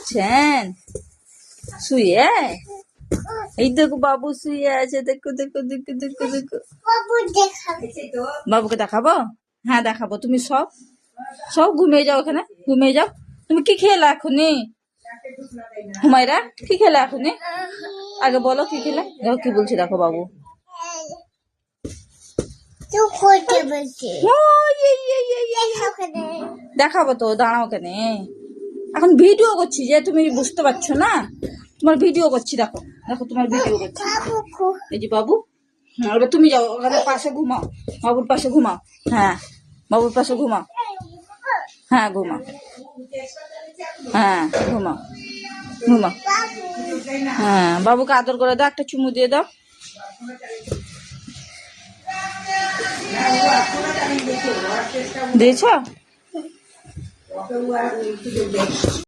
করছেন শুয়ে? এই দেখো বাবু শুয়ে আছে, দেখো দেখো দেখো দেখো দেখো। বাবুকে দেখাবো? হ্যাঁ দেখাবো। তুমি সব সব ঘুমিয়ে যাও, ওখানে ঘুমিয়ে যাও। তুমি কি খেলা এখনই হুমায়রা? কি খেলা এখনই? আগে বলো কি খেলা। দেখো কি বলছি, দেখো বাবু। দেখাবো তো, দাঁড়াও কেন, এখন ভিডিও করছি যে, তুমি বুঝতে পারছো না? তোমার ভিডিও করছি, দেখো দেখো তোমার ভিডিও করছি। এই যে বাবু, এবার তুমি যাও ওখানে পাশে ঘুমাও, বাবুর পাশে ঘুমাও। হ্যাঁ বাবুর পাশে ঘুমাও। হ্যাঁ ঘুমাও, হ্যাঁ ঘুমাও ঘুমাও। হ্যাঁ বাবুকে আদর করে দাও, একটা চুমু দিয়ে দাও। দিয়েছ?